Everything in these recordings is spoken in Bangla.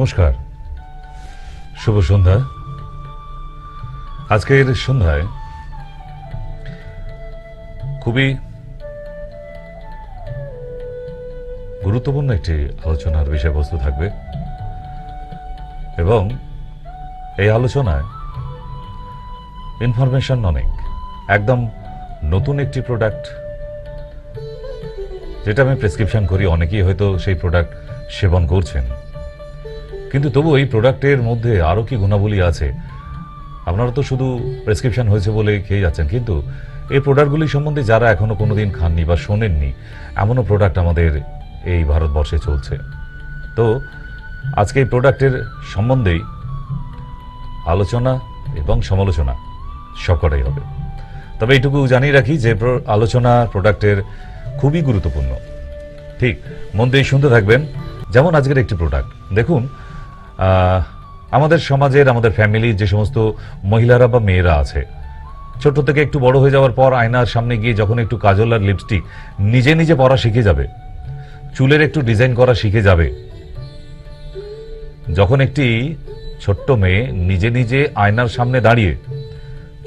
নমস্কার, শুভ সন্ধ্যা। আজকের সন্ধ্যায় খুবই গুরুত্বপূর্ণ একটি আলোচনার বিষয়বস্তু থাকবে এবং এই আলোচনায় ইনফরমেশন অনেক, একদম নতুন একটি প্রোডাক্ট যেটা আমি প্রেসক্রিপশন করি। অনেকেই হয়তো সেই প্রোডাক্ট সেবন করছেন, কিন্তু তবু এই প্রোডাক্টের মধ্যে আরও কি গুণাবলী আছে। আপনারা তো শুধু প্রেসক্রিপশন হয়েছে বলে খেয়ে যাচ্ছেন, কিন্তু এই প্রোডাক্টগুলি সম্বন্ধে যারা এখনো কোনোদিন খাননি বা শোনেননি, এমনও প্রোডাক্ট আমাদের এই ভারতবর্ষে চলছে। তো আজকে এই প্রোডাক্টের সম্বন্ধেই আলোচনা এবং সমালোচনা সবকটাই হবে। তবে এইটুকু জানিয়ে রাখি যে আলোচনা প্রোডাক্টের খুবই গুরুত্বপূর্ণ। ঠিক মন দিয়ে শুনতে থাকবেন। যেমন আজকের একটি প্রোডাক্ট দেখুন, আমাদের সমাজের, আমাদের ফ্যামিলির যে সমস্ত মহিলারা বা মেয়েরা আছে, ছোট থেকে একটু বড় হয়ে যাওয়ার পর আয়নার সামনে গিয়ে যখন একটু কাজল আর লিপস্টিক নিজে নিজে পরা শিখে যাবে, চুলের একটু ডিজাইন করা শিখে যাবে, যখন একটি ছোট্ট মেয়ে নিজে নিজে আয়নার সামনে দাঁড়িয়ে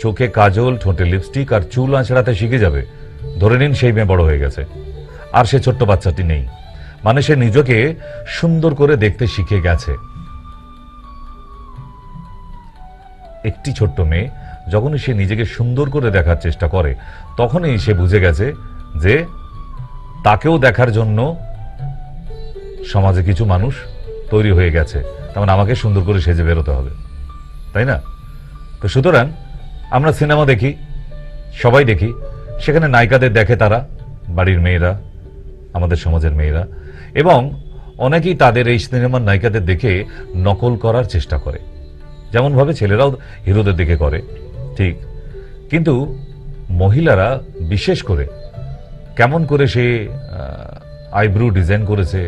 চোখে কাজল, ঠোঁটে লিপস্টিক আর চুল আঁচড়াতে শিখে যাবে, ধরে নিন সেই মেয়ে বড় হয়ে গেছে, আর সে ছোট্ট বাচ্চাটি নেই। মানে সে নিজেকে সুন্দর করে দেখতে শিখে গেছে। একটি ছোট্ট মেয়ে যখনই সে নিজেকে সুন্দর করে দেখার চেষ্টা করে, তখনই সে বুঝে গেছে যে তাকেও দেখার জন্য সমাজে কিছু মানুষ তৈরি হয়ে গেছে, তেমন আমাকে সুন্দর করে সেজে বেরোতে হবে, তাই না? তো সুতরাং আমরা সিনেমা দেখি, সবাই দেখি, সেখানে নায়িকাদের দেখে তারা, বাড়ির মেয়েরা, আমাদের সমাজের মেয়েরা, এবং অনেকেই তাদের এই সিনেমার নায়িকাদের দেখে নকল করার চেষ্টা করে, যেমনভাবে ছেলেরাও হিরোদের দেখে করে, ঠিক। কিন্তু মহিলারা বিশেষ করে কেমন করে সে আইব্রু ডিজাইন করেছে,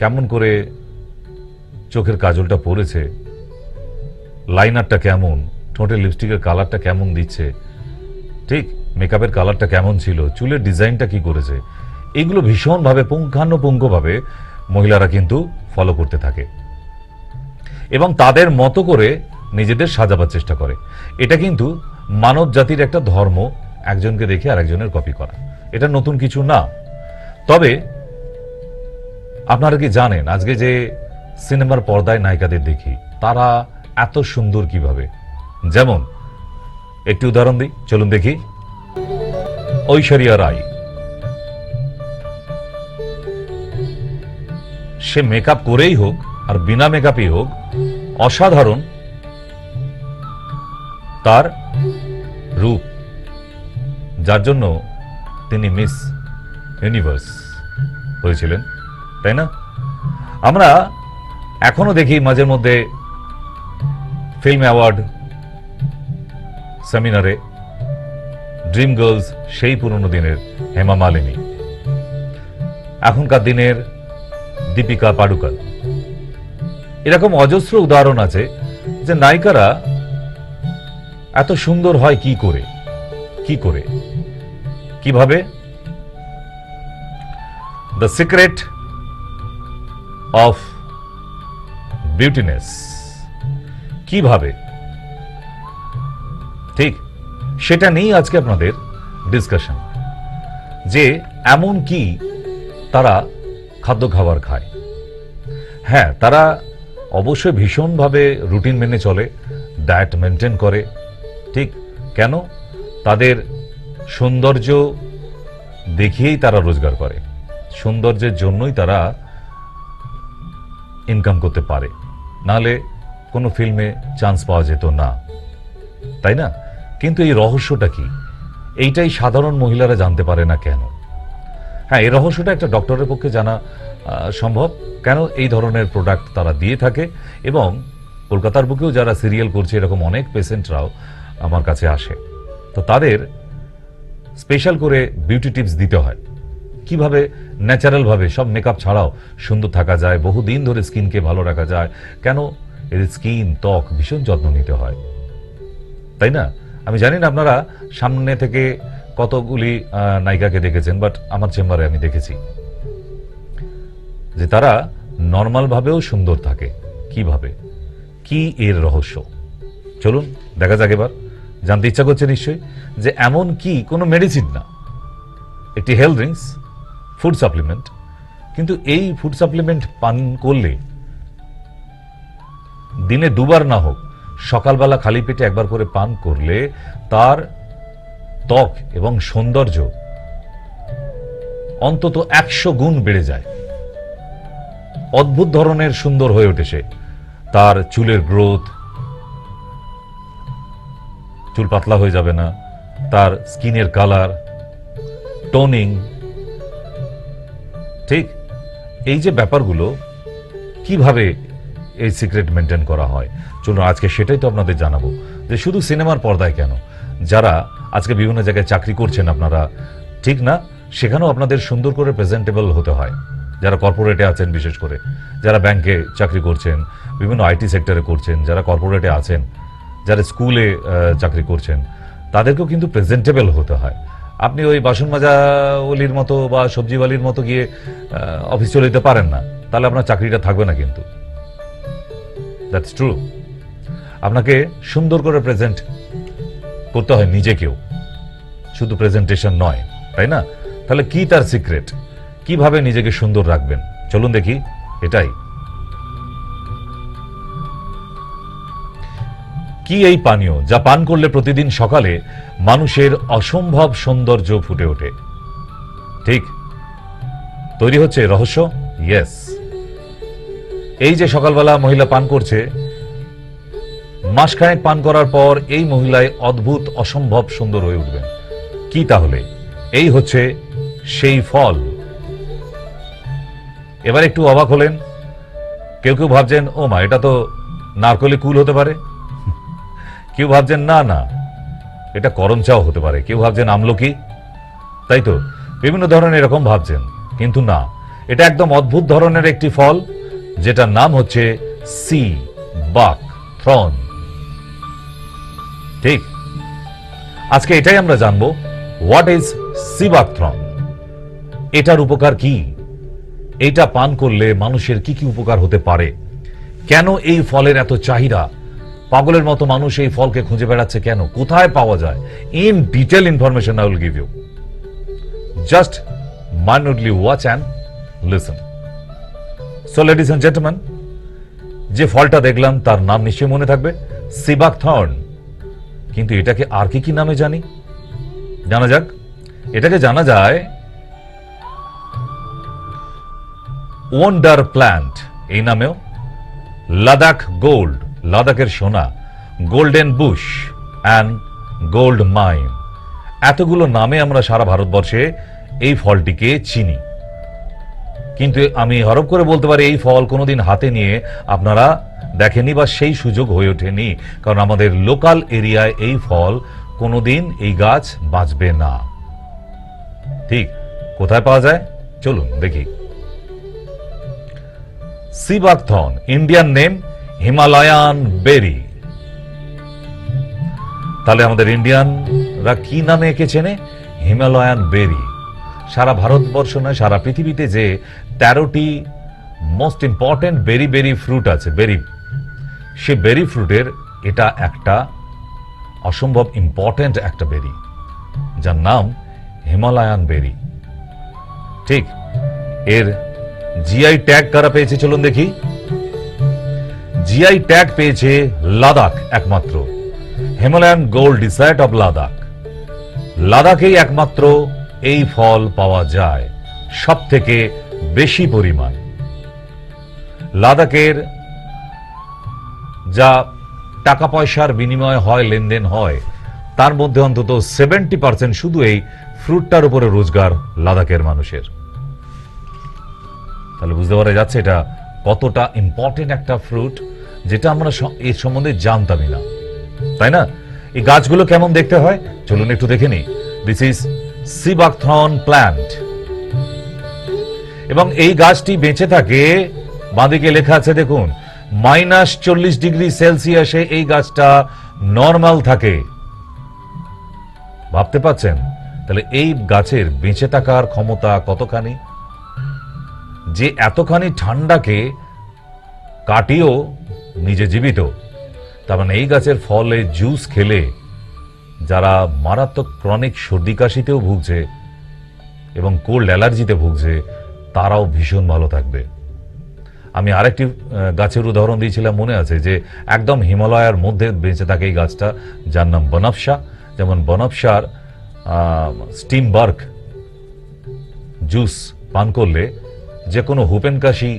কেমন করে চোখের কাজলটা পরেছে, লাইনারটা কেমন, ঠোঁটের লিপস্টিকের কালারটা কেমন দিচ্ছে, ঠিক, মেকআপের কালারটা কেমন ছিল, চুলের ডিজাইনটা কি করেছে, এগুলো ভীষণভাবে পুঙ্খানুপুঙ্খভাবে মহিলারা কিন্তু ফলো করতে থাকে এবং তাদের মতো করে নিজেদের সাজাবার চেষ্টা করে। এটা কিন্তু মানব জাতির একটা ধর্ম, একজনকে দেখে আরেকজনের কপি করা। এটা নতুন কিছু না। তবে আপনারা কি জানেন, আজকে যে সিনেমার পর্দায় নায়িকাদের দেখি, তারা এত সুন্দর কিভাবে? যেমন একটি উদাহরণ দিই, চলুন দেখি। ঐশ্বরিয়া রায়, সে মেকআপ করেই হোক আর বিনা মেকআপই হোক, অসাধারণ তার রূপ, যার জন্য তিনি মিস ইউনিভার্স হয়েছিলেন, তাই না? আমরা এখনো দেখি মাঝে মধ্যে ফিল্ম অ্যাওয়ার্ড সেমিনারে ড্রিম গার্লস, সেই পুরনো দিনের হেমা মালিনী, এখনকার দিনের দীপিকা পাডুকোন, এরকম অজস্র উদাহরণ আছে যে নায়িকারা এত সুন্দর হয় কি করে, কিভাবে? দ্য সিক্রেট অফ বিউটিনেস, কিভাবে? ঠিক সেটা নিয়েই আজকে আপনাদের ডিসকাশন, যে এমন কি তারা খাদ্য খাবার খায়। হ্যাঁ, তারা অবশ্যই ভীষণভাবে রুটিন মেনে চলে, ডায়েট মেনটেন করে, ঠিক। কেন? তাদের সৌন্দর্য দেখিয়েই তারা রোজগার করে, সৌন্দর্যের জন্যই তারা ইনকাম করতে পারে, নাহলে কোনো ফিল্মে চান্স পাওয়া যেত না, তাই না? কিন্তু এই রহস্যটা কি, এইটাই সাধারণ মহিলারা জানতে পারে না কেন? হ্যাঁ, এই রহস্যটা একটা ডক্টরের পক্ষে জানা সম্ভব। কেন এই ধরনের প্রোডাক্ট তারা দিয়ে থাকে, এবং কলকাতার বুকেও যারা সিরিয়াল করছে, এরকম অনেক পেশেন্টরাও আমার কাছে আসে, তো তাদের স্পেশাল করে বিউটি টিপস দিতে হয়, কিভাবে ন্যাচারালভাবে সব মেকআপ ছাড়াও সুন্দর থাকা যায়, বহুদিন ধরে স্কিনকে ভালো রাখা যায়। কেন? এর স্কিন, ত্বক ভীষণ যত্ন নিতে হয়, তাই না? আমি জানি না আপনারা সামনে থেকে কতগুলি নায়িকাকে দেখেছেন, বাট আমার চেম্বারে আমি দেখেছি যে তারা নর্মাল ভাবেও সুন্দর থাকে, কিভাবে, কি এর রহস্য? চলুন দেখা যাক। এবার জানতে ইচ্ছা করছে নিশ্চয়ই যে এমন কি কোনো মেডিসিন না, একটি হেলথ ড্রিঙ্কস, ফুড সাপ্লিমেন্ট, কিন্তু এই ফুড সাপ্লিমেন্ট পান করলে দিনে দুবার না হোক সকালবেলা খালি পেটে একবার করে পান করলে তার ত্বক এবং সৌন্দর্য অন্তত 100 গুণ বেড়ে যায়। অদ্ভুত ধরনের সুন্দর হয়ে ওঠে সে। তার চুলের গ্রোথ, চুল পাতলা হয়ে যাবে না, তার স্কিনের কালার, টোনিং, ঠিক এই যে ব্যাপারগুলো কিভাবে এই সিক্রেট মেনটেন করা হয়, চলুন আজকে সেটাই তো আপনাদের জানাবো। যে শুধু সিনেমার পর্দায় কেন, যারা আজকে বিভিন্ন জায়গায় চাকরি করছেন আপনারা, ঠিক না, সেখানেও আপনাদের সুন্দর করে প্রেজেন্টেবল হতে হয়। যারা কর্পোরেটে আছেন, বিশেষ করে যারা ব্যাংকে চাকরি করছেন, বিভিন্ন আইটি সেক্টরে করছেন, যারা কর্পোরেটে আছেন, যারা স্কুলে চাকরি করছেন, তাদেরকেও কিন্তু প্রেজেন্টেবল হতে হয়। আপনি ওই বাসন মাজাওয়ালির মতো বা সবজিওয়ালির মতো গিয়ে অফিস চলে যেতে পারেন না, তাহলে আপনার চাকরিটা থাকবে না কিন্তু। That's true. আপনাকে সুন্দর করে প্রেজেন্ট করতে হয় নিজেকেও, শুধু প্রেজেন্টেশন নয়, তাই না? তাহলে কি তার সিক্রেট, কিভাবে নিজেকে সুন্দর রাখবেন, চলুন দেখি। এটাই কি এই পানীয় যা পান করলে প্রতিদিন সকালে মানুষের অসম্ভব সৌন্দর্য ফুটে ওঠে? ঠিক তৈরি হচ্ছে রহস্য। ইয়েস, এই যে সকালবেলা মহিলা পান করছে, মাসখানেক পান করার পর এই মহিলায় অদ্ভুত অসম্ভব সুন্দর হয়ে উঠবেন। কি তাহলে? এই হচ্ছে সেই ফল। এবার একটু অবাক হলেন, কেউ কেউ ভাবছেন ও মা, এটা তো নারকলি কুল হতে পারে, কেউ ভাবছেন না না এটা করম চাও হতে পারে, কেউ ভাবছেন আমলকি, তাই তো বিভিন্ন ধরনের এরকম ভাবছেন, কিন্তু না, এটা একদম অদ্ভুত ধরনের একটি ফল, যেটার নাম হচ্ছে সি বাক থ্রন। ঠিক, আজকে এটাই আমরা জানবো, হোয়াট ইজ সি বাক থ্রন, এটার উপকার কি, এটা পান করলে মানুষের কি কি উপকার হতে পারে, কেন এই ফলের এত চাহিদা, পাগলের মতো মানুষ এই ফলকে খুঁজে বেড়াচ্ছে কেন, কোথায় পাওয়া যায়, in detail information I will give you. Just minutely watch and listen. So ladies and gentleman, যে ফলটা দেখলাম তার নাম নিশ্চয়ই মনে থাকবে, সি বাক থর্ন। কিন্তু এটাকে আর কি কি নামে জানি, জানা যাক। এটাকে জানা যায় ওয়ান্ডার প্ল্যান্ট এই নামেও, লাদাখ গোল্ড, লাদাখের সোনা, golden Bush and gold mine, এতগুলো নামে আমরা সারা ভারতবর্ষে এই ফলটিকে চিনি। কিন্তু আমি হরফ করে বলতে পারি এই ফল কোনোদিন হাতে নিয়ে আপনারা দেখেনি বা সেই সুযোগ হয়ে ওঠেনি, কারণ আমাদের লোকাল এরিয়ায় এই ফল কোনোদিন এই গাছ বাঁচবে না। ঠিক, কোথায় পাওয়া যায় চলুন দেখি। সি বাক থর্ন, ইন্ডিয়ান নেম হিমালয়ান বেরি। তাহলে আমাদের ইন্ডিয়ানরা কি নামে একে চেনে? হিমালয়ান বেরি। সারা ভারতবর্ষ নয়, সারা পৃথিবীতে যে 13টি মোস্ট ইম্পর্টেন্ট বেরি বেরি ফ্রুট আছে, বেরি, সে বেরি ফ্রুটের এটা একটা অসম্ভব ইম্পর্টেন্ট একটা বেরি, যার নাম হিমালয়ান বেরি। ঠিক, এর জিআই ট্যাগ কারা পেয়েছে চলুন দেখি। জিআই ট্যাগ পেয়েছে লাদাখ একমাত্র, Himalayan gold desert of Ladakh. লাদাখেই একমাত্র এই ফল পাওয়া যায় সব থেকে বেশি পরিমাণ। লাদাখের যা টাকা পয়সার বিনিময় হয়, লেনদেন হয়, তার মধ্যে অন্তত 70% শুধু এই ফ্রুটটার উপরে রোজগার লাদাখের মানুষের। তাহলে বুঝতে পারা যাচ্ছে এটা কতটা ইম্পর্টেন্ট একটা ফ্রুট, যেটা আমরা এর সম্বন্ধে জানতামই না, তাই না? এই গাছগুলো কেমন দেখতে হয় চলুন একটু দেখে নিই। দিস ইজ সি বাক থর্ন প্ল্যান্ট, এবং এই গাছটি বেঁচে থাকে, বাঁদিকে লেখা আছে দেখুন, -40°C এই গাছটা নর্মাল থাকে। ভাবতে পাচ্ছেন তাহলে এই গাছের বেঁচে থাকার ক্ষমতা কতখানি, যে এতখানি ঠান্ডাকে কাটিয়েও নিজে জীবিত, তার মানে এই গাছের ফলে জুস খেলে যারা মারাত্মক ক্রনিক সর্দি কাশিতেও ভুগছে এবং কোল্ড অ্যালার্জিতে ভুগছে তারাও ভীষণ ভালো থাকবে। আমি আরেকটি গাছের উদাহরণ দিয়েছিলাম, মনে আছে, যে একদম হিমালয়ের মধ্যে বেঁচে থাকে এই গাছটা, যার নাম বনফসা। যেমন বনফসার স্টিম বার্ক জুস পান করলে যে কোনো হুপেন কাশি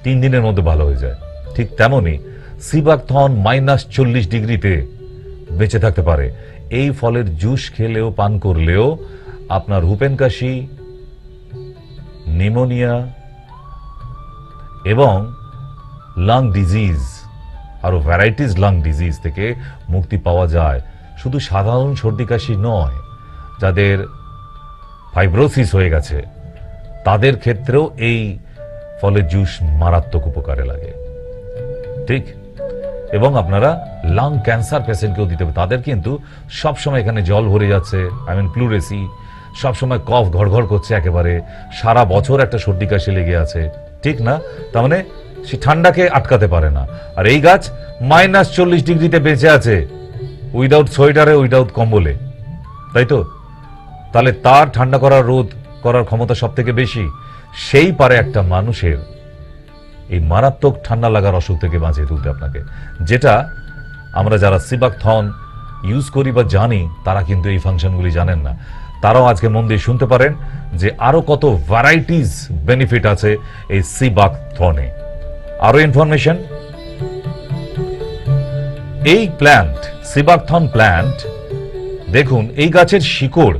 3 দিনের মধ্যে ভালো হয়ে যায়। ঠিক তেমনি সিবাকথর্ন -40 ডিগ্রিতে বেঁচে থাকতে পারে। এই ফলের জুস খেলেও পান করলেও আপনার হুপেন কাশি, নিউমোনিয়া এবং লাং ডিজিজ, আরো ভ্যারাইটিস লাং ডিজিজ থেকে মুক্তি পাওয়া যায়। শুধু সাধারণ সর্দি কাশি নয়, যাদের ফাইব্রোসিস হয়ে গেছে তাদের ক্ষেত্রেও এই ফলের জুস মারাত্মক উপকারে লাগে। ঠিক, এবং আপনারা লাং ক্যান্সার পেশেন্টকেও দিতে হবে। তাদের কিন্তু সবসময় এখানে জল ভরে যাচ্ছে, প্লুরেসি, সবসময় কফ ঘড়ঘড় করছে, একেবারে সারা বছর একটা সর্দি কাশি লেগে আছে, ঠিক না? তার মানে সে ঠান্ডাকে আটকাতে পারে না। আর এই গাছ -40 ডিগ্রিতে বেঁচে আছে, উইদাউট সোয়েটারে, উইদাউট কম্বলে, তাই তো? তাহলে তার ঠান্ডা করার, রোধ করার ক্ষমতা সব থেকে বেশি। সেই পারে একটা মানুষের এই মারাত্মক ঠান্ডা লাগার অসুখ থেকে বাঁচিয়ে তুলতে আপনাকে, যেটা আমরা যারা সিবাকথর্ন ইউজ করি বা জানি তারা কিন্তু এই ফাংশনগুলি জানেন না। তারাও আজকে মন দিয়ে শুনতে পারেন যে আরো কত ভ্যারাইটিস বেনিফিট আছে এই সিবাকথর্নে। আরো ইনফরমেশন, এই প্ল্যান্ট, সিবাকথর্ন প্ল্যান্ট, দেখুন এই গাছের শিকড়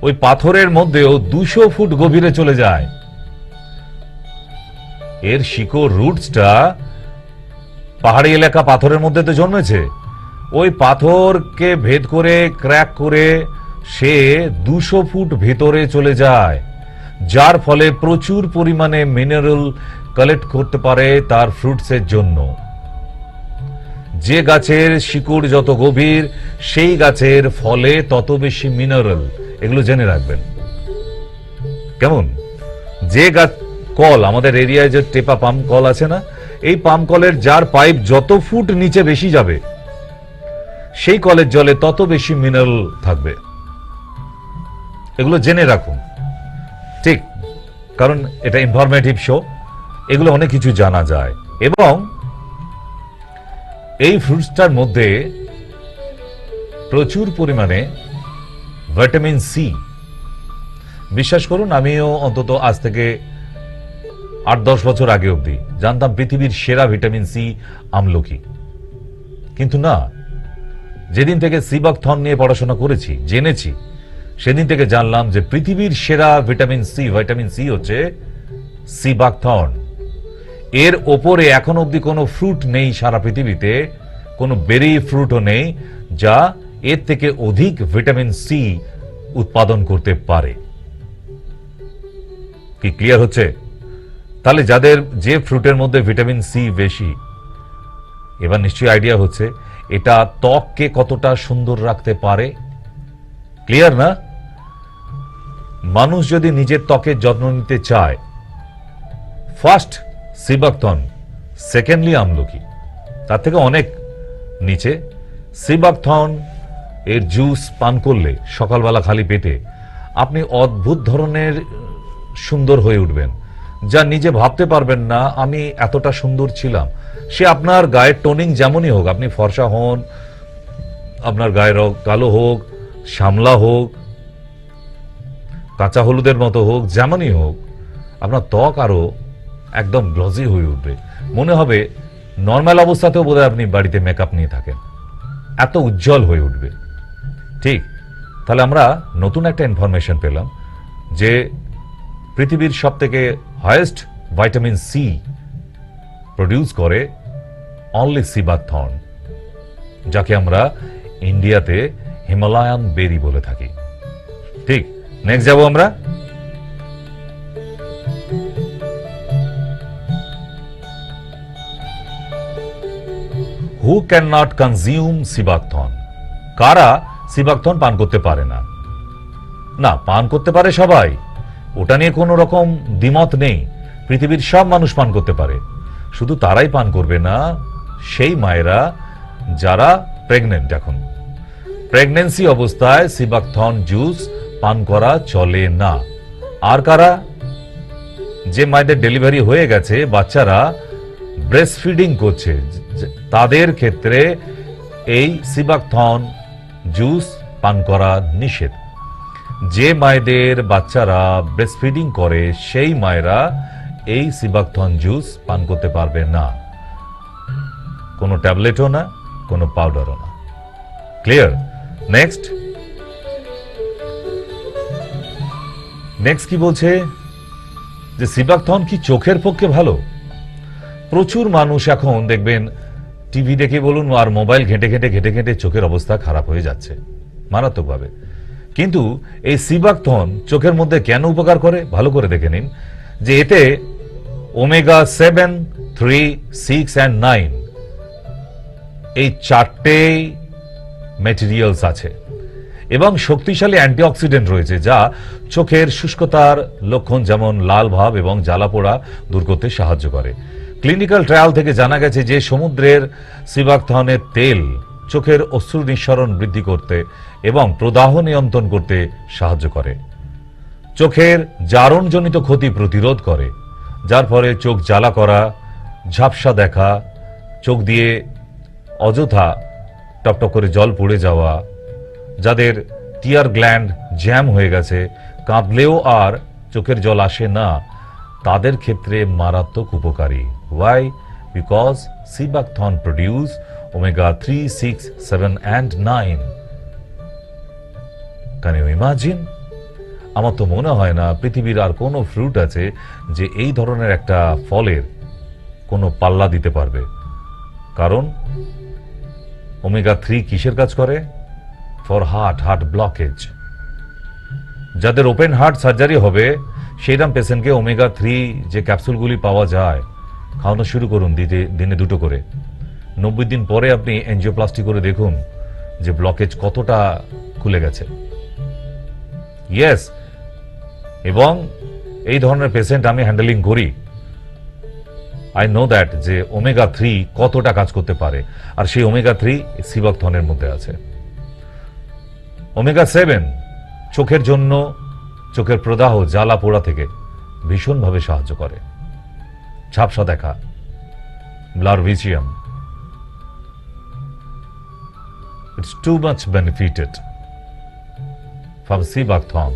ওই পাথরের মধ্যেও 200 ফুট গভীরে চলে যায়। এর শিকড়, রুটসটা পাহাড়ি এলাকা পাথরের মধ্যে তো জন্মেছে, ওই পাথরকে ভেদ করে, ক্র্যাক করে সে 200 ফুট ভেতরে চলে যায়, যার ফলে প্রচুর পরিমাণে মিনারেল কালেক্ট করতে পারে তার ফ্রুটসের জন্য। যে গাছের শিকড় যত গভীর, সেই গাছের ফলে তত বেশি মিনারেল। এগুলো জেনে রাখবেন, কেমন? যে গাছ, কল, আমাদের এরিয়ায় যে টেপা পাম্প কল আছে না, এই পাম্প কলের যার পাইপ যত ফুট নিচে বেশি যাবে, সেই কলের জলে তত বেশি মিনারেল থাকবে। এগুলো জেনে রাখুন, ঠিক? কারণ এটা ইনফরমেটিভ শো, এগুলো অনেক কিছু জানা যায়। এবং এই ফ্রুটসটার মধ্যে প্রচুর পরিমাণে ভিটামিন সি। বিশ্বাস করুন, আমিও অন্তত আজ থেকে 8-10 বছর আগে অবধি জানতাম পৃথিবীর সেরা ভিটামিন সি আমলকি, কিন্তু না, যেদিন থেকে সিবাকথর্ন নিয়ে পড়াশোনা করেছি, জেনেছি, সেদিন থেকে জানলাম যে পৃথিবীর সেরা ভিটামিন সি হচ্ছে সিবাকথর্ন। এর ওপরে এখন অবধি কোনো ফ্রুট নেই সারা পৃথিবীতে, কোনো বেরি ফ্রুটও নেই যা এর থেকে অধিক ভিটামিন সি উৎপাদন করতে পারে। কি ক্লিয়ার হচ্ছে? তাহলে যাদের, যে ফ্রুটের মধ্যে ভিটামিন সি বেশি, এবার নিশ্চয়ই আইডিয়া হচ্ছে এটা ত্বককে কতটা সুন্দর রাখতে পারে। ক্লিয়ার না? মানুষ যদি নিজের ত্বকের যত্ন নিতে চায়, ফার্স্ট সিবাকথর্ন, সেকেন্ডলি আমলকি, তার থেকে অনেক নিচে। সিবাকথর্ন এর জুস পান করলে সকালবেলা খালি পেটে আপনি অদ্ভুত ধরনের সুন্দর হয়ে উঠবেন, যা নিজে ভাবতে পারবেন না আমি এতটা সুন্দর ছিলাম। সে আপনার গায়ের টোনিং যেমনই হোক, আপনি ফর্সা হন, আপনার গায়ের রং কালো হোক, শ্যামলা হোক, কাঁচা হলুদের মতো হোক, যেমনই হোক, আপনার ত্বক আরো একদম গ্লজি হয়ে উঠবে। মনে হবে নর্মাল অবস্থাতেও বোধহয় আপনি বাড়িতে মেকআপ নিয়ে থাকেন, এত উজ্জ্বল হয়ে উঠবে। ঠিক, তাহলে আমরা নতুন একটা ইনফরমেশন পেলাম যে পৃথিবীর সব থেকে হাইয়েস্ট ভাইটামিন সি প্রডিউস করে অনলি সিবাকথর্ন, যাকে আমরা ইন্ডিয়াতে হিমালয়ান বেরি বলে থাকি। ঠিক, নেক্সট যাব আমরা। Who can not consume sea buckthorn? কারা সিবাকথর্ন পান করতে পারে না? না, পান করতে পারে সবাই, ওটা নিয়ে কোনো রকম দ্বিমত নেই। পৃথিবীর সব মানুষ পান করতে পারে। শুধু তারাই পান করবে না, সেই মায়েরা যারা প্রেগনেন্ট, এখন প্রেগন্যান্সি অবস্থায় সিবাকথন জুস পান করা চলে না। আর কারা? যে মায়েদের ডেলিভারি হয়ে গেছে, বাচ্চারা ব্রেস্ট ফিডিং করছে, তাদের ক্ষেত্রে এই সিবাকথন জুস পান করা নিষেধ। যে মায়েদের বাচ্চারা ব্রেস্ট ফিডিং করে সেই মায়েরা এই সিবাকথন জুস পান করতে পারবে না, কোনো ট্যাবলেটও না, কোনো পাউডারও না। ক্লিয়ার? নেক্সট কি বলছে যে সিবাকথন কি চোখের পক্ষে ভালো? প্রচুর মানুষ এখন দেখবেন টিভি দেখে বলুন আর মোবাইল ঘেঁটে ঘেঁটে চোখের অবস্থা খারাপ হয়ে যাচ্ছে মারাত্মকভাবে। কিন্তু এই সিবাকথন চোখের মধ্যে কেন উপকার করে ভালো করে দেখে নিন, যে এতে ওমেগা 7, 3, 6 and 9 এই চারটেই ম্যাটেরিয়ালস আছে এবং শক্তিশালী অ্যান্টিঅক্সিডেন্ট রয়েছে, যা চোখের শুষ্কতার লক্ষণ যেমন লাল ভাব এবং জ্বালাপোড়া দূর করতে সাহায্য করে। ক্লিনিক্যাল ট্রায়াল থেকে জানা গেছে যে সমুদ্রের সিবাকথনের তেল চোখের অশ্রু নিঃসরণ বৃদ্ধি করতে এবং প্রদাহ নিয়ন্ত্রণ করতে সাহায্য করে। চোখের জারণজনিত ক্ষতি প্রতিরোধ করে, যার ফলে চোখ জ্বালা করা, ঝাপসা দেখা, চোখ দিয়ে অযথা টপটপ করে জল পড়ে যাওয়া, যাদের টিয়ার গ্ল্যান্ড জ্যাম হয়ে গেছে, কাঁদলেও আর চোখের জল আসে না, তাদের ক্ষেত্রে মারাত্মক উপকারী। Why? Because sea buckthorn produce omega 3, 6, 7 and 9। Can you imagine? আমার তো মনে হয় না পৃথিবীর আর কোনো ফ্রুট আছে যে এই ধরনের একটা ফলের কোনো পাল্লা দিতে পারবে। কারণ ওমেগা 3 কিসের কাজ করে? For heart blockage. যাদের ওপেন হার্ট সার্জারি হবে সেইরকম পেশেন্টকে ওমেগা 3 যে ক্যাপসুলগুলি পাওয়া যায় খাওয়ানো শুরু করুন, দিনে 2টো করে। 90 দিন পরে আপনি এনজিওপ্লাস্টি করে দেখুন যে ব্লকেজ কতটা খুলে গেছে। ইয়েস, এবং এই ধরনের পেশেন্ট আমি হ্যান্ডেলিং করি। আই নো দ্যাট যে ওমেগা 3 কতটা কাজ করতে পারে, আর সেই ওমেগা 3 সিবাকথনের মধ্যে আছে। ওমেগা 7 চোখের জন্য, চোখের প্রদাহ জ্বালা পোড়া থেকে ভীষণভাবে সাহায্য করে। ঝাপসা দেখা, blur vision, it's too much benefited from sea buckthorn.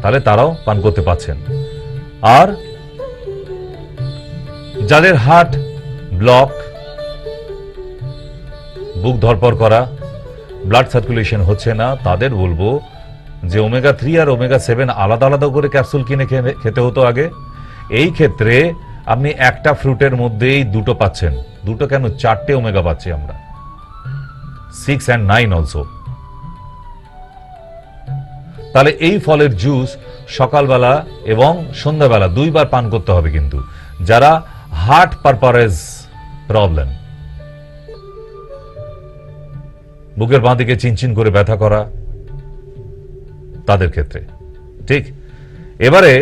তাহলে তারাও পান করতে পারছেন। আর যাদের হার্ট ব্লক, বুক ধরপড় করা, ব্লাড সার্কুলেশন হচ্ছে না, তাদের বলবো যে ওমেগা 3 আর ওমেগা 7 আলাদা আলাদা করে ক্যাপসুল কিনে খেতে হতো আগে। এই ক্ষেত্রে আপনি একটা ফ্রুটের মধ্যেই 2টো পাচ্ছেন। 2টো কেন, 4টে ওমেগা পাচ্ছি আমরা, 6 and 9 অলসো। তাহলে এই ফলের জুস সকালবেলা এবং সন্ধ্যাবেলা 2বার পান করতে হবে। কিন্তু যারা হার্ট পারপারেজ প্রবলেম, বুকের বাঁ দিকে চিনচিন করে ব্যথা করা, তাদের ক্ষেত্রে ঠিক। এবারে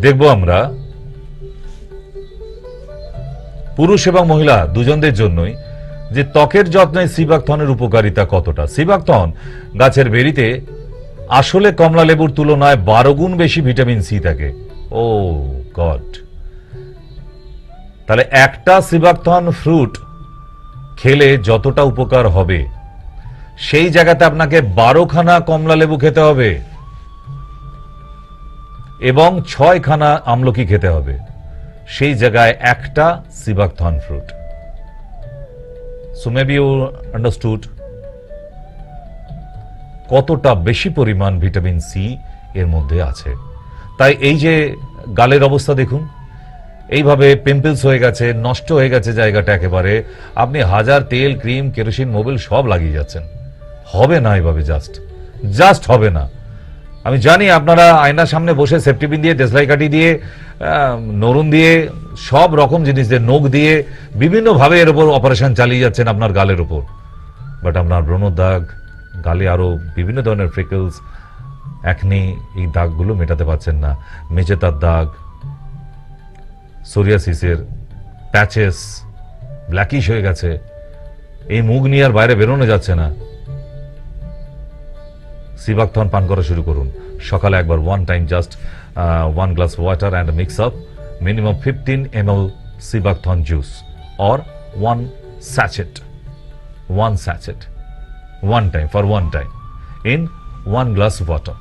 দেখব আমরা পুরুষ এবং মহিলা দুজনদের জন্যই যে ত্বকের যত্নে সিবাকথনের উপকারিতা কতটা। সিবাকথন গাছের বেরিতে আসলে কমলা লেবুর তুলনায় 12 গুণ বেশি ভিটামিন সি থাকে। ও গড! তাহলে একটা সিবাকথন ফ্রুট খেলে যতটা উপকার হবে, সেই জায়গাতে আপনাকে 12খানা কমলা লেবু খেতে হবে এবং 6খানা আমলকি খেতে হবে, সেই জায়গায় একটা sea buckthorn fruit. So maybe you understood কতটা বেশি পরিমাণ ভিটামিন সি এর মধ্যে আছে। তাই এই যে গালের অবস্থা দেখুন, এইভাবে পিম্পলস হয়ে গেছে, নষ্ট হয়ে গেছে জায়গাটা একেবারে, আপনি হাজার তেল, ক্রিম, কেরোসিন, মোবিল সব লাগিয়ে যাচ্ছেন, হবে না এভাবে, জাস্ট হবে না। আমি জানি আপনারা আয়নার সামনে বসে সেফটিপিন দিয়ে, দেশলাই কাঠি দিয়ে, নরুন দিয়ে, সব রকম জিনিস দিয়ে, নখ দিয়ে বিভিন্ন ভাবে এর উপর অপারেশন চালিয়ে যাচ্ছেন আপনার গালের উপর, বাট আপনার ব্রণ দাগ, গালে আরো বিভিন্ন ধরনের ফ্রিকলস, একনি এই দাগগুলো মেটাতে পারছেন না, মেচেতার দাগ, সোরিয়াসিসের প্যাচেস ব্ল্যাকিশ হয়ে গেছে, এই মুখ নিয়ে আর বাইরে বেরোনো যাচ্ছে না, সিবাকথন পান করা শুরু করুন সকালে একবার, one time, just 1 glass water and mix up minimum 15 ml সিবাকথন juice or 1 sachet, 1 time, for 1 time in 1 glass water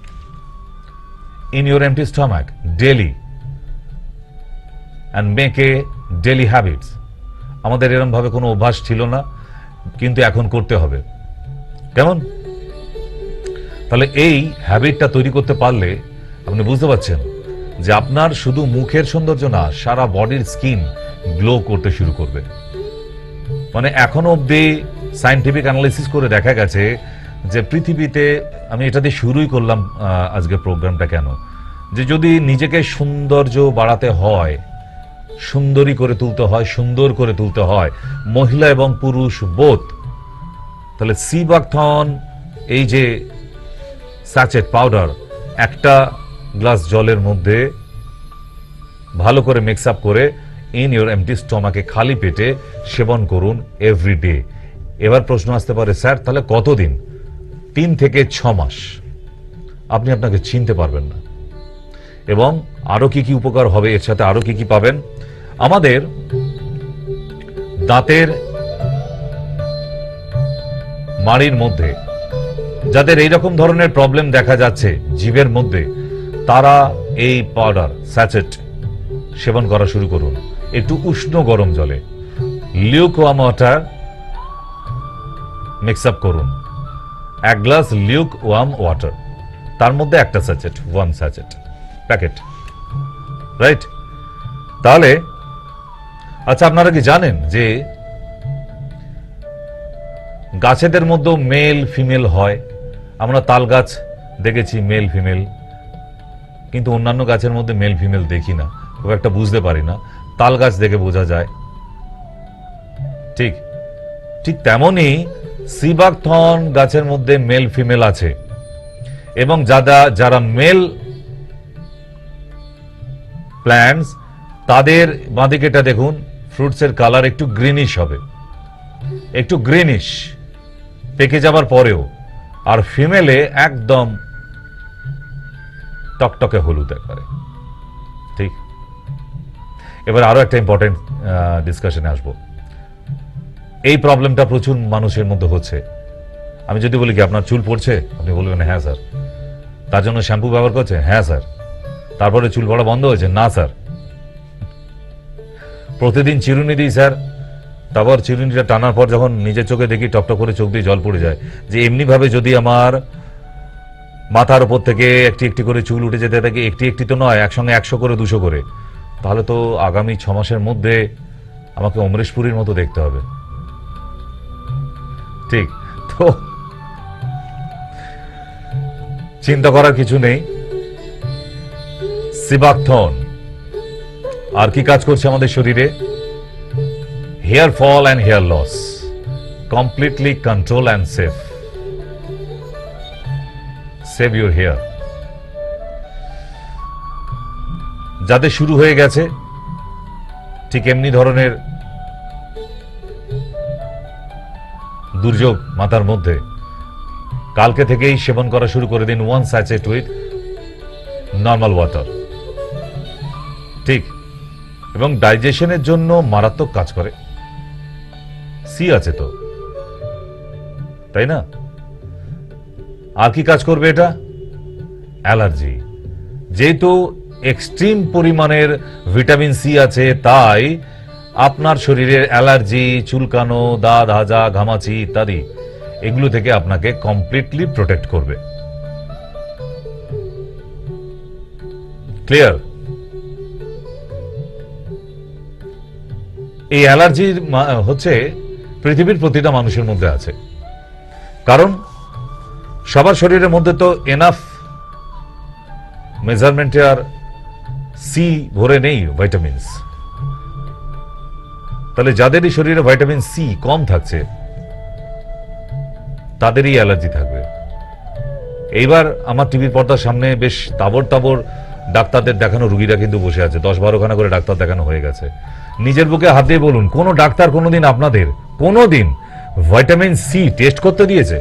in your empty stomach daily and make a daily habits. আমাদের এরকম ভাবে কোনো অভ্যাস ছিল না, কিন্তু এখন করতে হবে। কেমন? তাহলে এই হ্যাবিটটা তৈরি করতে পারলে আপনি বুঝতে পারছেন যে আপনার শুধু মুখের সৌন্দর্য না, সারা বডির স্কিন গ্লো করতে শুরু করবে। মানে এখনো অব্দি সায়েন্টিফিক অ্যানালিসিস করে দেখা গেছে যে পৃথিবীতে, আমি এটা দিয়ে শুরুই করলাম আজকে প্রোগ্রামটা কেন, যে যদি নিজেকে সৌন্দর্য বাড়াতে হয়, সুন্দরী করে তুলতে হয়, সুন্দর করে তুলতে হয়, মহিলা এবং পুরুষ বোথ, তাহলে সিবাকথন এই যে স্যাচেট পাউডার একটা গ্লাস জলের মধ্যে ভালো করে মিক্স আপ করে ইন ইউর এমটি স্টমাকে খালি পেটে সেবন করুন এভরিডে। এবার প্রশ্ন আসতে পারে, স্যার তাহলে কতদিন? 3 থেকে 6 মাস আপনি আপনাকে চিনতে পারবেন না। এবং আরো কি কি উপকার হবে, এর সাথে আরো কি কি পাবেন? আমাদের দাঁতের মাড়ির মধ্যে যাদের এইরকম ধরনের প্রবলেম দেখা যাচ্ছে জিভের মধ্যে, তারা এই পাউডার স্যাচেট সেবন করা শুরু করুন একটু উষ্ণ গরম জলে, লিউকওয়ার্ম ওয়াটার মিক্স আপ করুন, 1 গ্লাস লিউকওয়ার্ম ওয়াটার, তার মধ্যে একটা স্যাচেট, 1 স্যাচেট প্যাকেট, রাইট? তাহলে আচ্ছা, আপনারা কি জানেন যে গাছেদের মধ্যে মেল ফিমেল হয়? আমরা তাল গাছ দেখেছি মেল ফিমেল, কিন্তু অন্যান্য গাছের মধ্যে মেল ফিমেল দেখি না, খুব একটা বুঝতে পারি না। তাল গাছ দেখে বোঝা যায়। ঠিক ঠিক তেমনি সিবাকথন গাছের মধ্যে মেল ফিমেল আছে, এবং যারা মেল প্ল্যান্টস, তাদের বাঁদিকেটা দেখুন, ফ্রুটসের কালার একটু গ্রিনিশ হবে, একটু গ্রিনিশ পেকে যাবার পরেও, আর ফিমেলে একদম টকটকে হলুদ একবারে। ঠিক, এবার আরো একটা ইম্পর্টেন্ট ডিসকাশনে আসবো। এই প্রবলেমটা প্রচুর মানুষের মধ্যে হচ্ছে। আমি যদি বলি কি আপনার চুল পড়ছে, আপনি বলবেন হ্যাঁ স্যার। তার জন্য শ্যাম্পু ব্যবহার করছে? হ্যাঁ স্যার। তারপরে চুল পড়া বন্ধ হয়েছে? না স্যার। প্রতিদিন চিরুনি দিই স্যার, তারপর চিরুনিটা টানার পর যখন নিজের চোখে দেখি টপটপ করে চোখ দিয়ে জল পড়ে যায়, যে এমনি ভাবে যদি আমার মাথার উপর থেকে একটি একটি করে চুল উঠে যেতে থাকে, একটি একটি তো নয়, একসঙ্গে 100 করে 200 করে, তাহলে তো আগামী 6 মাসের মধ্যে আমাকে অমরেশপুরীর মতো দেখতে হবে। ঠিক তো, চিন্তা করার কিছু নেই। সিবাকথন আর কি কাজ করছে আমাদের শরীরে? Hair fall and hair loss completely control and save your hair. যাদের শুরু হয়ে গেছে ঠিক এমনি ধরনের দুর্যোগ মাথার মধ্যে, কালকে থেকেই সেবন করা শুরু করে দিন 1 স্যাচেট উইথ নর্মাল ওয়াটার। ঠিক, এবং ডাইজেশনের জন্য মারাত্মক কাজ করে। সি আছে তো, তাই না? আর কি কাজ করবে এটা? অ্যালার্জি। যেহেতু এক্সট্রিম পরিমাণের ভিটামিন সি আছে, তাই আপনার শরীরের অ্যালার্জি, চুলকানো, দাঁত হাজা, ঘামাচি ইত্যাদি, এগুলো থেকে আপনাকে কমপ্লিটলি প্রোটেক্ট করবে। ক্লিয়ার? এই অ্যালার্জি হচ্ছে পৃথিবীর প্রতিটা মানুষের মধ্যে আছে, কারণ সবার শরীরের মধ্যে তো এনাফ মেজারমেন্টে আর সি ভরে নেই ভাইটামিনস। তাহলে যাদেরই শরীরে ভাইটামিন সি কম থাকছে, তাদেরই অ্যালার্জি থাকবে। এইবার আমার টিভির পর্দার সামনে বেশ তাবড় তাবড় ডাক্তারদের দেখানো রুগীরা কিন্তু বসে আছে, 10-12খানা করে ডাক্তার দেখানো হয়ে গেছে। নিজের বুকে হাত দিয়ে বলুন, কোন ডাক্তার কোনোদিন আপনাদের কোনোদিন ভিটামিন সি টেস্ট করতে দিয়েছে?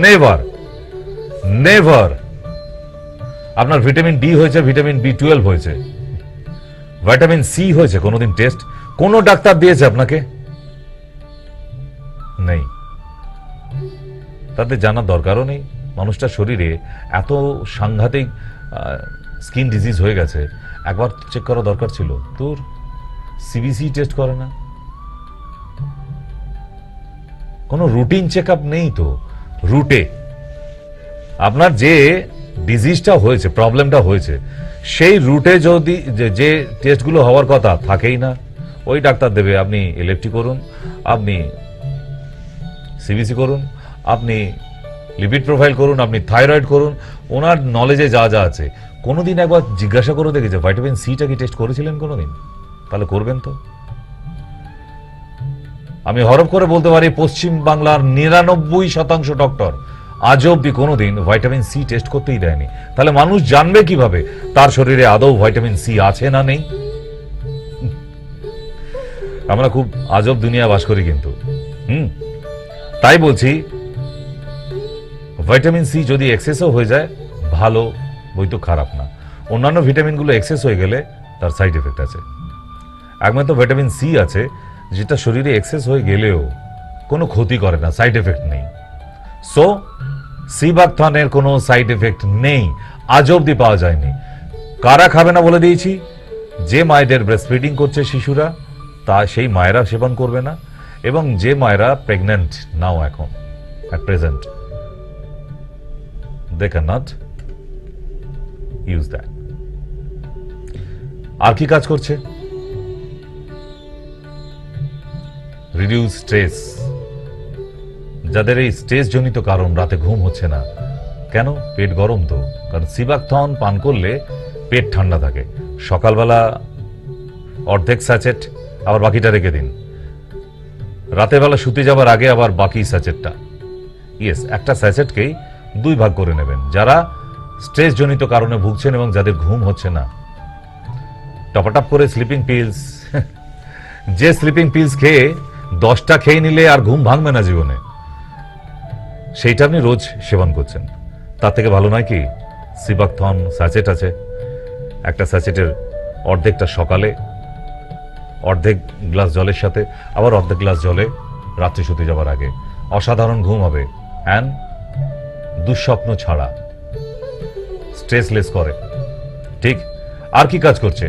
Never, never. আপনার ভিটামিন ডি হয়েছে, ভিটামিন বি12 হয়েছে, ভিটামিন সি হয়েছে কোনোদিন টেস্ট কোন ডাক্তার দিয়েছে আপনাকে? নেই। তাদের জানার দরকারও নেই মানুষটার শরীরে এত সাংঘাতিক স্কিন ডিজিজ হয়ে গেছে, একবার চেক করা দরকার ছিল। তোর সিবিসি টেস্ট করে না, কোনো রুটিন চেক আপ নেই তো। রুটে আপনার যে ডিজিজটা হয়েছে, প্রবলেমটা হয়েছে, সেই রুটে যদি যে টেস্টগুলো হওয়ার কথা থাকেই না, ওই ডাক্তার দেবে আপনি এলএফটি করুন, আপনি সিবিসি করুন, আপনি লিপিড প্রোফাইল করুন, আপনি থাইরয়েড করুন, ওনার নলেজে যা যা আছে। কোনোদিন একবার জিজ্ঞাসা করে দেখেছে ভিটামিন সিটা কি টেস্ট করেছিলেন কোনোদিন? তাহলে করবেন তো। আমি হরফ করে বলতে পারি পশ্চিম বাংলার 99% ডক্টর আজ অব্দি কোনোদিন ভিটামিন সি টেস্ট করতেই দেয়নি। তাহলে মানুষ জানবে কিভাবে তার শরীরে আদৌ ভিটামিন সি আছে না নেই? আমরা খুব আজব দুনিয়া বাস করি কিন্তু। তাই বলছি, ভিটামিন সি যদি এক্সেসও হয়ে যায় ভালো, বই তো খারাপ না। অন্যান্য ভিটামিনগুলো এক্সেস হয়ে গেলে তার সাইড এফেক্ট আছে। একমাত্র ভিটামিন সি আছে যেটা শরীরে এক্সেস হয়ে গেলেও কোনো ক্ষতি করে না, সাইড এফেক্ট নেই। সো সিবাকথনের কোনো সাইড এফেক্ট নেই, আজ অব্দি পাওয়া যায়নি। কারা খাবে না বলে দিয়েছি, যে মায়েদের ব্রেস্ট ফিডিং করছে শিশুরা, তা সেই মায়েরা সেবন করবে না, এবং যে মায়েরা প্রেগন্যান্ট নাও এখন at present, they cannot use that. আর কি কাজ করছে? Reduce stress. যাদের এই স্ট্রেস জনিত কারণ রাতে ঘুম হচ্ছে না, কেন? পেট গরম তো। কারণ সিবাকথন পান করলে পেট ঠান্ডা থাকে। সকালবেলা অর্ধেক স্যাচেট, আবার বাকিটা রেখে দিন। রাতের বেলা শুতে যাবার আগে আবার বাকি স্যাচেটটা, ইয়েস, একটা স্যাচেটকেই 2 ভাগ করে নেবেন। যারা স্ট্রেস জনিত কারণে ভুগছেন এবং যাদের ঘুম হচ্ছে না, টপাটপ করে স্লিপিং পিলস, যে স্লিপিং পিলস খেয়ে 10টা খেয়ে নিলে আর ঘুম ভাঙবে না জীবনে, সেইটা আপনি রোজ সেবন করছেন। তার থেকে ভালো নয় কি সিবাকথন স্যাচেট আছে, একটা স্যাচেটের অর্ধেকটা সকালে, অর্ধেক গ্লাস জলের সাথে, আবার অর্ধেক গ্লাস জলে রাত্রে শুতে যাবার আগে। অসাধারণ ঘুম হবে, অ্যান্ড দুঃস্বপ্ন ছাড়া, স্ট্রেসলেস করে। ঠিক। আর কি কাজ করছে?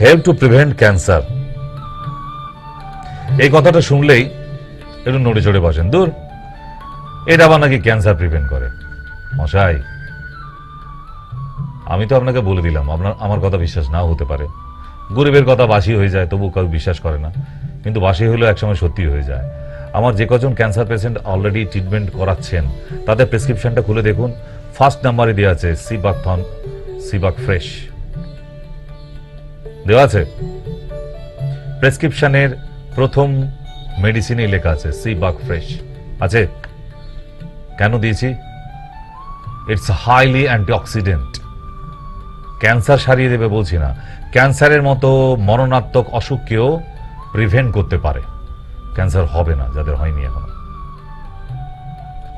Help to prevent cancer. এই কথাটা শুনলেই একটু নড়ে চড়ে বসেন, দূর, এটা আবার নাকি ক্যান্সার প্রিভেন্ট করে। মশাই, আমি তো আপনাকে বলে দিলাম, আমার কথা বিশ্বাস নাও হতে পারে। গরিবের কথা বাসি হয়ে যায়, তবু কেউ বিশ্বাস করে না, কিন্তু বাসি হলেও একসময় সত্যি হয়ে যায়। আমার যে কজন ক্যান্সার পেশেন্ট অলরেডি ট্রিটমেন্ট করাচ্ছেন, তাদের প্রেসক্রিপশনটা খুলে দেখুন, ফার্স্ট নাম্বারে দেওয়া আছে সিবাকথন, সিবাক ফ্রেশ দেওয়া আছে। প্রেসক্রিপশনের প্রথম মেডিসিনে লেখা আছে সিবাক ফ্রেশ আছে। কেন দিয়েছি? It's highly antioxidant. ক্যান্সার সারিয়ে দেবে বলছি না, ক্যান্সারের মতো মরণাত্মক অসুখকেও প্রিভেন্ট করতে পারে। ক্যান্সার হবে না যাদের হয়নি এখনো।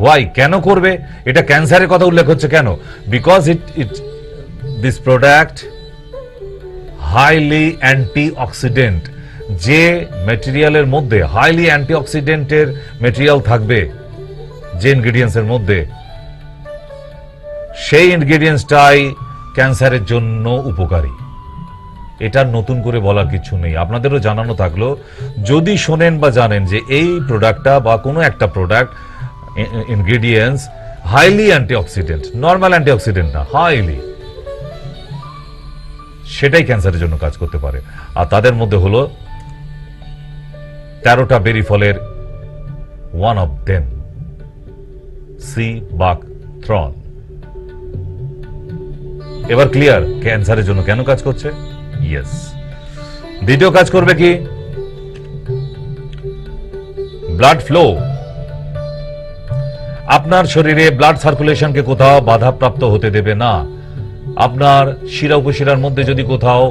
ওয়াই? কেন করবে? এটা ক্যান্সারের কথা উল্লেখ হচ্ছে কেন? Because this product highly antioxidant. যে ম্যাটেরিয়ালের মধ্যে হাইলি অ্যান্টিঅক্সিডেন্টের ম্যাটেরিয়াল থাকবে, যে ইনগ্রেডিয়েন্টসের মধ্যে, সেই ইনগ্রেডিয়েন্টসটাই ক্যান্সারের জন্য উপকারী। এটার নতুন করে বলার কিছু নেই। আপনাদেরও জানানো থাকলো, যদি শোনেন বা জানেন যে এই প্রোডাক্টটা বা কোনো একটা product ingredients highly antioxidant, normal antioxidant না, হাইলি, সেটাই ক্যান্সারের জন্য কাজ করতে পারে। আর তাদের মধ্যে হলো 13টা বেরি ফলের ওয়ান অফ দেম সিবাকথন। এবার ক্লিয়ার ক্যান্সারের জন্য কেন কাজ করছে? ইয়েস। দ্বিতীয় কাজ করবে কি? ব্লাড ফ্লো, আপনার শরীরে ব্লাড সার্কুলেশনকে কোথাও বাধাপ্রাপ্ত হতে দেবে না। আপনার শিরা উপশিরার মধ্যে যদি কোথাও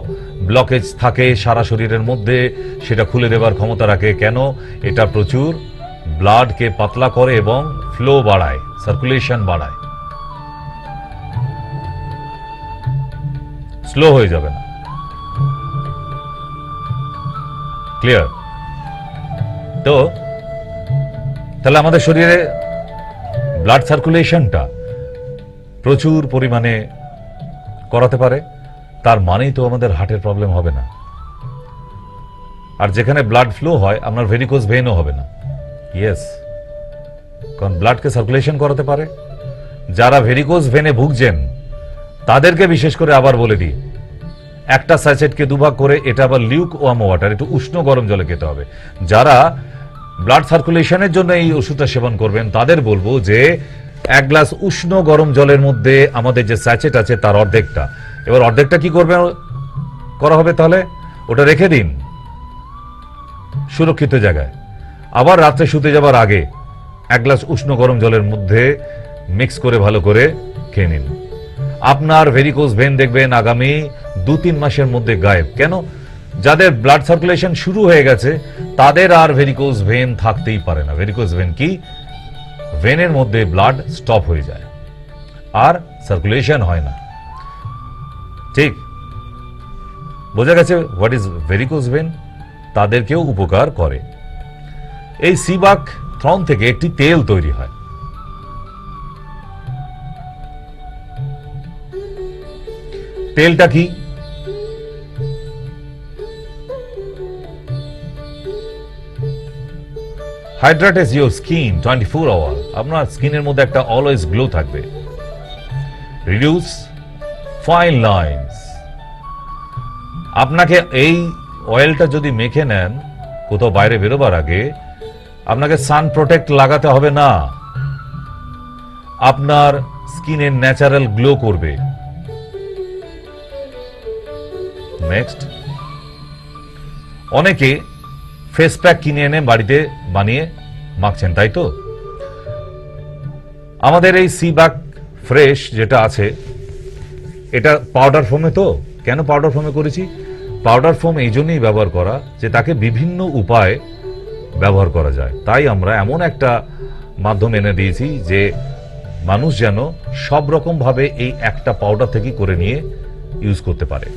ব্লকেজ থাকে সারা শরীরের মধ্যে, সেটা খুলে দেবার ক্ষমতা রাখে। কেন? এটা প্রচুর ব্লাডকে পাতলা করে এবং ফ্লো বাড়ায়, সার্কুলেশন বাড়ায়, স্লো হয়ে যাবে না। ক্লিয়ার? তো তাহলে আমাদের শরীরে ব্লাড সার্কুলেশনটা প্রচুর পরিমাণে করাতে পারে, তার মানেই তো আমাদের হার্টের প্রবলেম হবে না। আর যেখানে ব্লাড ফ্লো হয় আপনার ভেরিকোজ ভেইনও হবে না। ইয়েস, কারণ ব্লাডকে সার্কুলেশন করাতে পারে। যারা ভেরিকোজ ভেনে ভুগছেন তাদেরকে বিশেষ করে আবার বলে দিই, একটা স্যাচেটকে দুভাগ করে এটা আবার লিউক ওয়ার্ম ওয়াটার, একটু উষ্ণ গরম জলে খেতে হবে। যারা ব্লাড সার্কুলেশনের জন্য এই ওষুধটা সেবন করবেন তাদের বলবো যে এক গ্লাস উষ্ণ গরম জলের মধ্যে আমাদের যে স্যাচেট আছে তার অর্ধেকটা, এবার অর্ধেকটা কি করবে করা হবে, তাহলে ওটা রেখে দিন সুরক্ষিত জায়গায়। আবার রাত্রে শুতে যাবার আগে এক গ্লাস উষ্ণ গরম জলের মধ্যে মিক্স করে ভালো করে খেয়ে নিন। আপনার ভেরিকোজ ভেন দেখবেন আগামী 2-3 মাসের মধ্যে গায়েব। কেন? যাদের ব্লাড সার্কুলেশন শুরু হয়ে গেছে তাদের আর ভেরিকোজ ভেন থাকতেই পারে না। ভেরিকোজ ভেন কি? ভেনের মধ্যে ব্লাড স্টপ হয়ে যায় আর সার্কুলেশন হয় না। ঠিক বোঝা গেছে হোয়াট ইজ ভেরিকোজ ভেন? তাদেরকেও উপকার করে। এই সিবাক থ্রন থেকে একটি তেল তৈরি হয়। তেলটা কি? Hydrates your skin 24 hour. আপনার স্কিনের মধ্যে একটা অলওয়েজ গ্লো থাকবে। Reduce fine lines. আপনাকে এই অয়েলটা যদি মেখে নেন কোথাও বাইরে বেরোবার আগে, আপনাকে সান প্রোটেক্ট লাগাতে হবে না। আপনার স্কিনের ন্যাচারাল গ্লো করবে। নেক্সট, অনেকে ফেস প্যাক কিনে এনে বাড়িতে বানিয়ে মাখছেন, তাই তো? আমাদের এই সিবাক ফ্রেশ যেটা আছে এটা পাউডার ফোমে। তো কেন পাউডার ফোমে করেছি? পাউডার ফোম এই জন্যই ব্যবহার করা যে তাকে বিভিন্ন উপায়ে ব্যবহার করা যায়। তাই আমরা এমন একটা মাধ্যম এনে দিয়েছি যে মানুষ যেন সব রকম ভাবে এই একটা পাউডার থেকে করে নিয়ে ইউজ করতে পারে।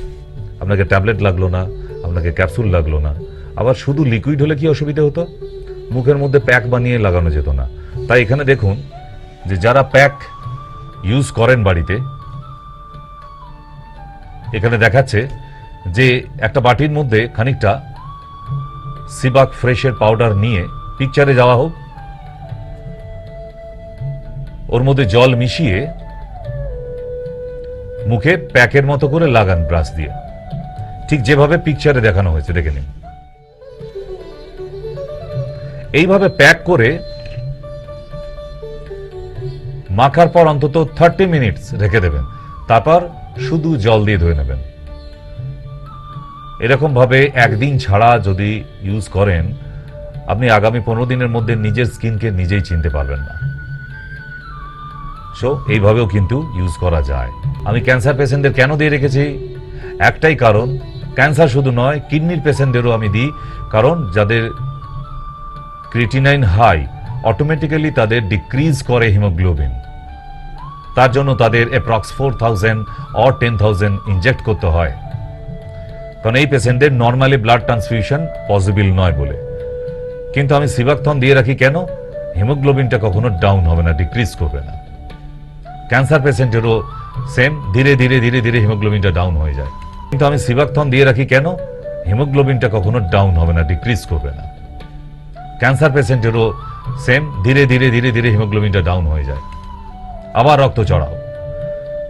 আপনাকে ট্যাবলেট লাগলো না, আপনাকে ক্যাপসুল লাগলো না। আবার শুধু লিকুইড হলে কি অসুবিধা হতো? মুখের মধ্যে প্যাক বানিয়ে লাগানো যেত না। তাই এখানে দেখুন যে যারা প্যাক ইউজ করেন বাড়িতে, এখানে দেখাচ্ছে যে একটা বাটির মধ্যে খানিকটা সিবাক ফ্রেশের পাউডার নিয়ে পিকচারে যাওয়া হোক, ওর মধ্যে জল মিশিয়ে মুখে প্যাকের মতো করে লাগান ব্রাশ দিয়ে, ঠিক যেভাবে পিকচারে দেখানো হয়েছে। দেখে নিন। এইভাবে প্যাক করে মাখার পর অন্তত 30 মিনিটস রেখে দেবেন। তারপর শুধু জল দিয়ে ধুয়ে নেবেন। এরকম ভাবে একদিন ছাড়া যদি ইউজ করেন, আপনি আগামী 15 দিনের মধ্যে নিজের স্কিনকে নিজেই চিনতে পারবেন না। সো এইভাবেও কিন্তু ইউজ করা যায়। আমি ক্যান্সার পেশেন্টদের কেন দিয়ে রেখেছি? একটাই কারণ, ক্যান্সার শুধু নয়, কিডনির পেশেন্টদেরও আমি দিই। কারণ যাদের ক্রিয়েটিনাইন হাই, অটোমেটিক্যালি তাদের ডিক্রিজ করে হিমোগ্লোবিন। তার জন্য তাদের অ্যাপ্রক্স 4000 or 10,000 ইনজেক্ট করতে হয়। কারণ এই পেশেন্টদের নর্মালি ব্লাড ট্রান্সফিউশন পসিবল নয় বলে। কিন্তু আমি সিবাকথন দিয়ে রাখি কেন? হিমোগ্লোবিনটা কখনো ডাউন হবে না, ডিক্রিজ করবে না। ক্যান্সার পেশেন্টেরও সেম, ধীরে ধীরে ধীরে ধীরে হিমোগ্লোবিনটা ডাউন হয়ে যায়। কিন্তু আমি সিবাকথন দিয়ে রাখি কেন? হিমোগ্লোবিনটা কখনো ডাউন হবে না, ডিক্রিজ করবে না। ক্যান্সার পেশেন্টেরও সেম, ধীরে ধীরে ধীরে ধীরে হিমোগ্লোবিনটা ডাউন হয়ে যায়। আবার রক্ত চড়াও।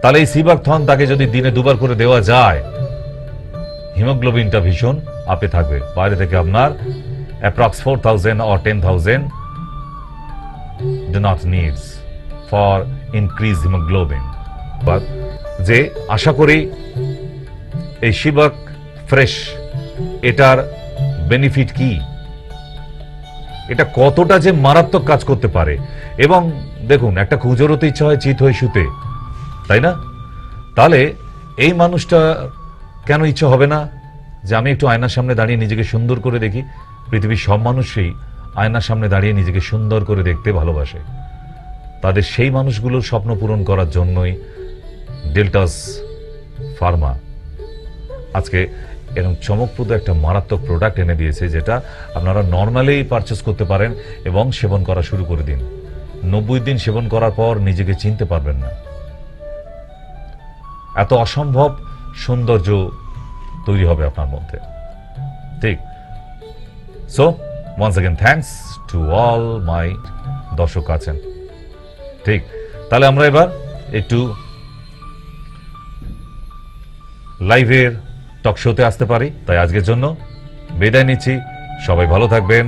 তাহলে এই সিবাকথন তাকে যদি দিনে 2 বার করে দেওয়া যায়, হিমোগ্লোবিনটা ভীষণ আপে থাকবে। বাইরে থেকে আপনার approx 4000 or 10,000 do not needs for increase hemoglobin। যে আশা করি এই সিবাক ফ্রেশ এটার বেনিফিট কি এটা কতটা যে মারাত্মক কাজ করতে পারে। এবং দেখুন, একটা খুজোরও তো ইচ্ছা হয় চিত হয়ে শুতে, তাই না? তাহলে এই মানুষটা কেন ইচ্ছা হবে না যে আমি একটু আয়নার সামনে দাঁড়িয়ে নিজেকে সুন্দর করে দেখি? পৃথিবীর সব মানুষই আয়নার সামনে দাঁড়িয়ে নিজেকে সুন্দর করে দেখতে ভালোবাসে। তাদের সেই মানুষগুলোর স্বপ্ন পূরণ করার জন্যই ডেল্টাস ফার্মা আজকে এরকম চমকপ্রদ একটা মারাত্মক প্রোডাক্ট এনে দিয়েছে, যেটা আপনারা নর্মালি পারচেস করতে পারেন এবং সেবন করা শুরু করে দিন। 90 দিন সেবন করার পর নিজেকে চিনতে পারবেন না। এত অসম্ভব সৌন্দর্য তৈরি হবে আপনার মধ্যে। ঠিক। So once again thanks to all my দর্শক আছেন। ঠিক, তাহলে আমরা এবার একটু লাইভের টক শোতে আসতে পারি। তাই আজকের জন্য বিদায় নিচ্ছি। সবাই ভালো থাকবেন।